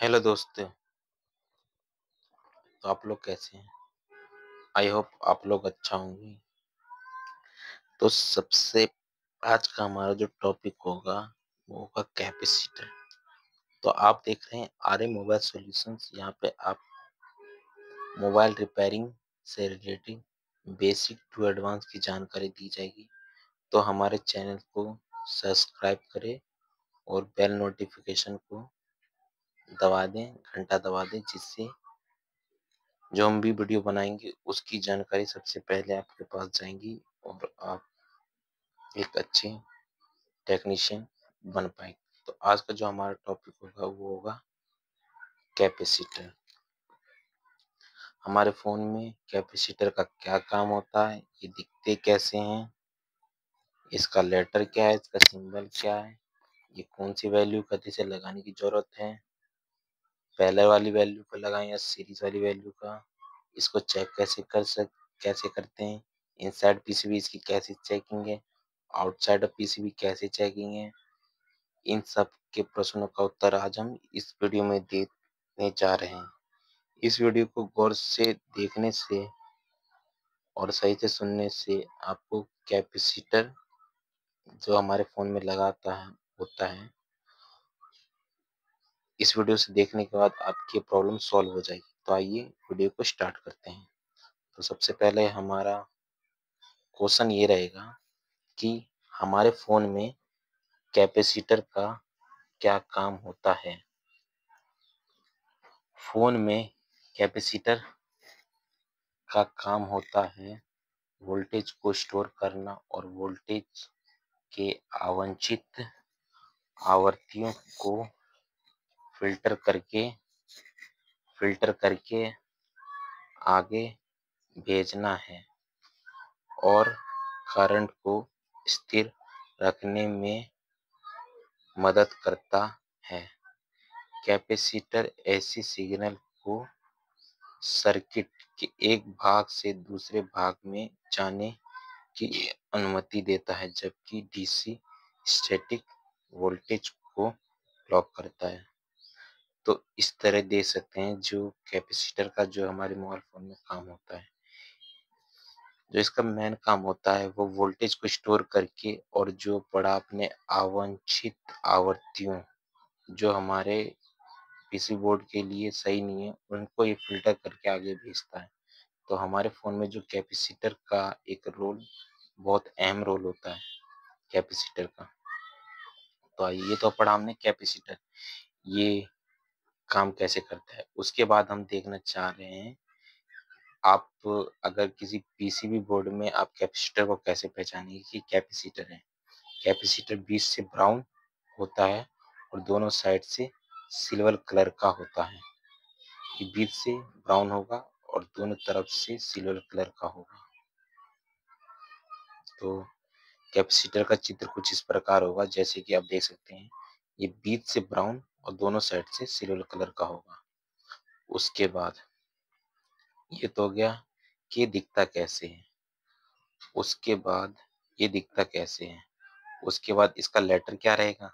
Hello दोस्तों। तो आप लोग कैसे हैं? आई होप आप लोग अच्छा होंगे। तो सबसे आज का हमारा जो टॉपिक होगा वो होगा कैपेसिटर। तो आप देख रहे हैं आर्य मोबाइल सॉल्यूशंस। यहाँ पे आप मोबाइल रिपेयरिंग से रिलेटेड बेसिक टू एडवांस की जानकारी दी जाएगी। तो हमारे चैनल को सब्सक्राइब करें और बेल नोटिफिकेशन को दबा दें, घंटा दबा दें, जिससे जो हम भी वीडियो बनाएंगे उसकी जानकारी सबसे पहले आपके पास जाएंगी और आप एक अच्छे टेक्नीशियन बन पाएंगे। तो आज का जो हमारा टॉपिक होगा वो होगा कैपेसिटर। हमारे फ़ोन में कैपेसिटर का क्या काम होता है, ये दिखते कैसे हैं, इसका लेटर क्या है, इसका सिंबल क्या है, ये कौन सी वैल्यू कति से लगाने की ज़रूरत है, पहले वाली वैल्यू को लगाएं या सीरीज वाली वैल्यू का, इसको चेक कैसे करते हैं, इनसाइड पीसीबी इसकी कैसे चेकिंग है, आउटसाइड पीसीबी कैसे चेकिंग है। इन सब के प्रश्नों का उत्तर आज हम इस वीडियो में देने जा रहे हैं। इस वीडियो को गौर से देखने से और सही से सुनने से आपको कैपेसिटर जो हमारे फ़ोन में लगाता है होता है, इस वीडियो से देखने के बाद आपकी प्रॉब्लम सॉल्व हो जाएगी। तो आइए वीडियो को स्टार्ट करते हैं। तो सबसे पहले हमारा क्वेश्चन ये रहेगा कि हमारे फ़ोन में कैपेसिटर का क्या काम होता है। फ़ोन में कैपेसिटर का काम होता है वोल्टेज को स्टोर करना और वोल्टेज के अवांछित आवृत्तियों को फिल्टर करके आगे भेजना है और करंट को स्थिर रखने में मदद करता है। कैपेसिटर ऐसी सिग्नल को सर्किट के एक भाग से दूसरे भाग में जाने की अनुमति देता है, जबकि डीसी स्टैटिक वोल्टेज को ब्लॉक करता है। तो इस तरह दे सकते हैं जो कैपेसिटर का जो हमारे मोबाइल फोन में काम होता है। जो इसका मेन काम होता है वो वोल्टेज को स्टोर करके और जो पड़ा अपने अवांछित आवृत्तियों जो हमारे पीसी बोर्ड के लिए सही नहीं है, उनको ये फिल्टर करके आगे भेजता है। तो हमारे फ़ोन में जो कैपेसिटर का एक रोल बहुत अहम रोल होता है कैपेसिटर का। तो आइए, ये तो पढ़ा हमने कैपेसिटर, ये काम कैसे करता है। उसके बाद हम देखना चाह रहे हैं आप अगर किसी पीसीबी बोर्ड में आप कैपेसिटर को कैसे पहचानेंगे कि कैपेसिटर है। कैपेसिटर बीच से ब्राउन होता है और दोनों साइड से सिल्वर कलर का होता है। ये बीच से ब्राउन होगा और दोनों तरफ से सिल्वर कलर का होगा। तो कैपेसिटर का चित्र कुछ इस प्रकार होगा, जैसे कि आप देख सकते हैं ये बीच से ब्राउन और दोनों साइड से सिल्वर कलर का होगा। उसके बाद ये तो हो गया कि ये दिखता कैसे है। उसके बाद ये दिखता कैसे है। उसके बाद इसका लेटर क्या रहेगा,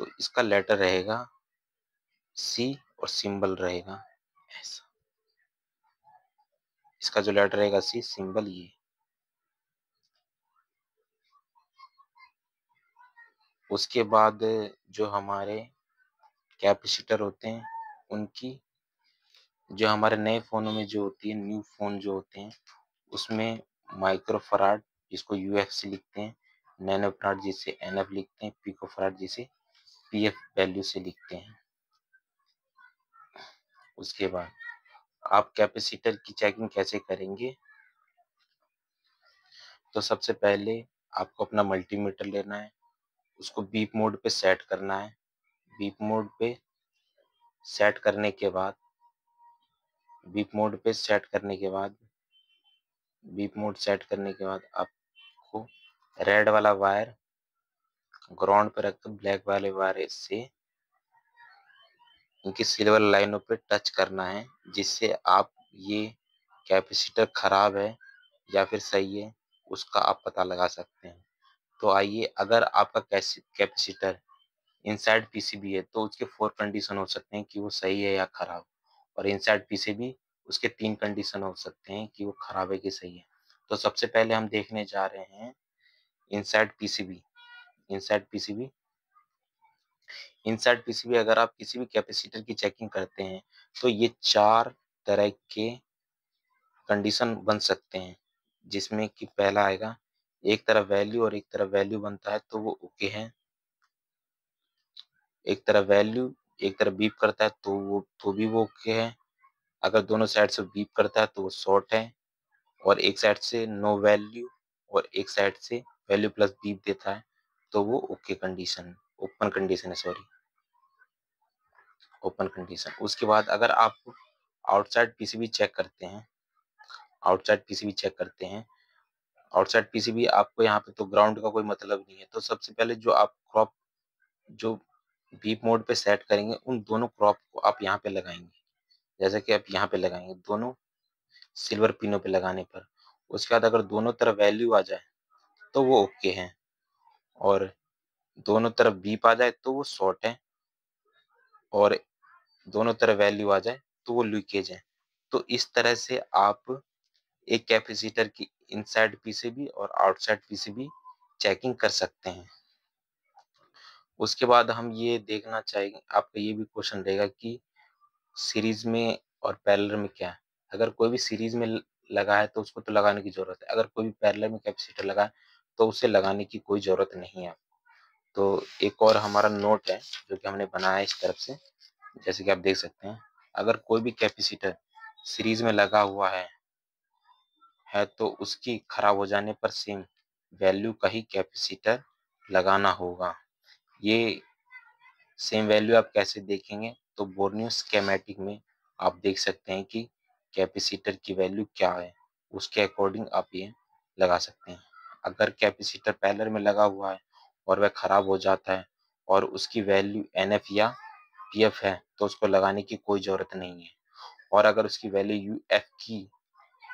तो इसका लेटर रहेगा सी और सिंबल रहेगा ऐसा। इसका जो लेटर रहेगा सी, सिंबल ये। उसके बाद जो हमारे कैपेसिटर होते हैं उनकी जो हमारे नए फ़ोनों में जो होती है, न्यू फ़ोन जो होते हैं उसमें माइक्रोफराड जिसको यूएफ से लिखते हैं, नैनोफराड जिसे एनएफ लिखते हैं, पिकोफराड जिसे पीएफ वैल्यू से लिखते हैं। उसके बाद आप कैपेसिटर की चेकिंग कैसे करेंगे, तो सबसे पहले आपको अपना मल्टीमीटर लेना है, उसको बीप मोड पे सेट करना है। बीप मोड पे सेट करने के बाद बीप मोड पे सेट करने के बाद बीप मोड सेट करने के बाद आपको रेड वाला वायर ग्राउंड पे रखकर ब्लैक वाले वायर से इनकी सिल्वर लाइनों पे टच करना है, जिससे आप ये कैपेसिटर खराब है या फिर सही है उसका आप पता लगा सकते हैं। तो आइए, अगर आपका कैपेसिटर इनसाइड पीसीबी है तो उसके 4 कंडीशन हो सकते हैं कि वो सही है या खराब, और इनसाइड पीसीबी उसके 3 कंडीशन हो सकते हैं कि वो खराब है कि सही है। तो सबसे पहले हम देखने जा रहे हैं inside PCB. Inside PCB inside PCB अगर आप किसी भी कैपेसिटर की चेकिंग करते हैं तो ये 4 तरह के कंडीशन बन सकते हैं, जिसमें कि पहला आएगा एक तरफ वैल्यू और एक तरफ वैल्यू बनता है तो वो ओके है। एक तरफ वैल्यू एक तरफ बीप करता है तो भी वो ओके है। अगर दोनों साइड से बीप करता है तो वो शॉर्ट है, और एक साइड से नो वैल्यू और एक साइड से वैल्यू प्लस बीप देता है तो वो ओके कंडीशन, ओपन कंडीशन है, सॉरी, ओपन कंडीशन। उसके बाद अगर आप आउटसाइड पीसीबी चेक करते हैं, आउटसाइड पीसीबी चेक करते हैं आउटसाइड पीसीबी आपको यहाँ पे तो ग्राउंड का कोई मतलब नहीं है, तो सबसे पहले जो आप क्रॉप जो बीप मोड पे सेट करेंगे उन दोनों क्रॉप को आप यहाँ पे लगाएंगे, जैसे कि आप यहाँ पे लगाएंगे दोनों सिल्वर पिनों पे लगाने पर। उसके बाद अगर दोनों तरफ वैल्यू आ जाए तो वो ओके है, और दोनों तरफ बीप आ जाए तो वो शॉर्ट है, और दोनों तरफ वैल्यू आ जाए तो वो लीकेज है। तो इस तरह से आप एक कैपेसिटर की इनसाइड पीसीबी और आउटसाइड पीसीबी चेकिंग कर सकते हैं। उसके बाद हम ये देखना चाहेंगे, आपका ये भी क्वेश्चन रहेगा कि सीरीज में और पैरेलल में क्या है। अगर कोई भी सीरीज में लगा है तो उसको तो लगाने की जरूरत है, अगर कोई भी पैरेलल में कैपेसिटर लगा है तो उसे लगाने की कोई जरूरत नहीं है। तो एक और हमारा नोट है जो कि हमने बनाया है इस तरफ से, जैसे कि आप देख सकते हैं, अगर कोई भी कैपेसिटर सीरीज में लगा हुआ है तो उसकी खराब हो जाने पर सेम वैल्यू का ही कैपेसिटर लगाना होगा। ये सेम वैल्यू आप कैसे देखेंगे, तो बोर्नियो स्कीमेटिक में आप देख सकते हैं कि कैपेसिटर की वैल्यू क्या है, उसके अकॉर्डिंग आप ये लगा सकते हैं। अगर कैपेसिटर पैरेलल में लगा हुआ है और वह खराब हो जाता है और उसकी वैल्यू एनएफ या पीएफ है तो उसको लगाने की कोई जरूरत नहीं है, और अगर उसकी वैल्यू यूएफ की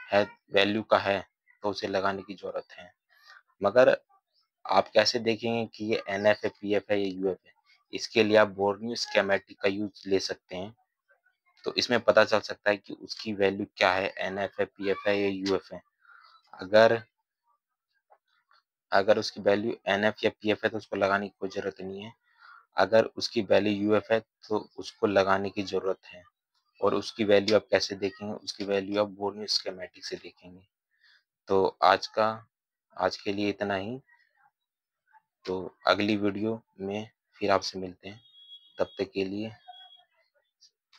है, वैल्यू का है, तो उसे लगाने की जरूरत है। मगर आप कैसे देखेंगे कि ये एनएफ है, पीएफ है या यूएफ है, इसके लिए आप बोर्नियो स्कीमेटिक का यूज ले सकते हैं। तो इसमें पता चल सकता है कि उसकी वैल्यू क्या है, एनएफ है, पीएफ है या यूएफ है। अगर अगर उसकी वैल्यू एनएफ या पीएफ है तो उसको लगाने की कोई जरूरत नहीं है, अगर उसकी वैल्यू यूएफ है तो उसको लगाने की जरूरत है। और उसकी वैल्यू आप कैसे देखेंगे, उसकी वैल्यू आप बोर्नियो स्कीमेटिक से देखेंगे। तो आज के लिए इतना ही। तो अगली वीडियो में फिर आपसे मिलते हैं, तब तक के लिए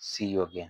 सी यू अगेन।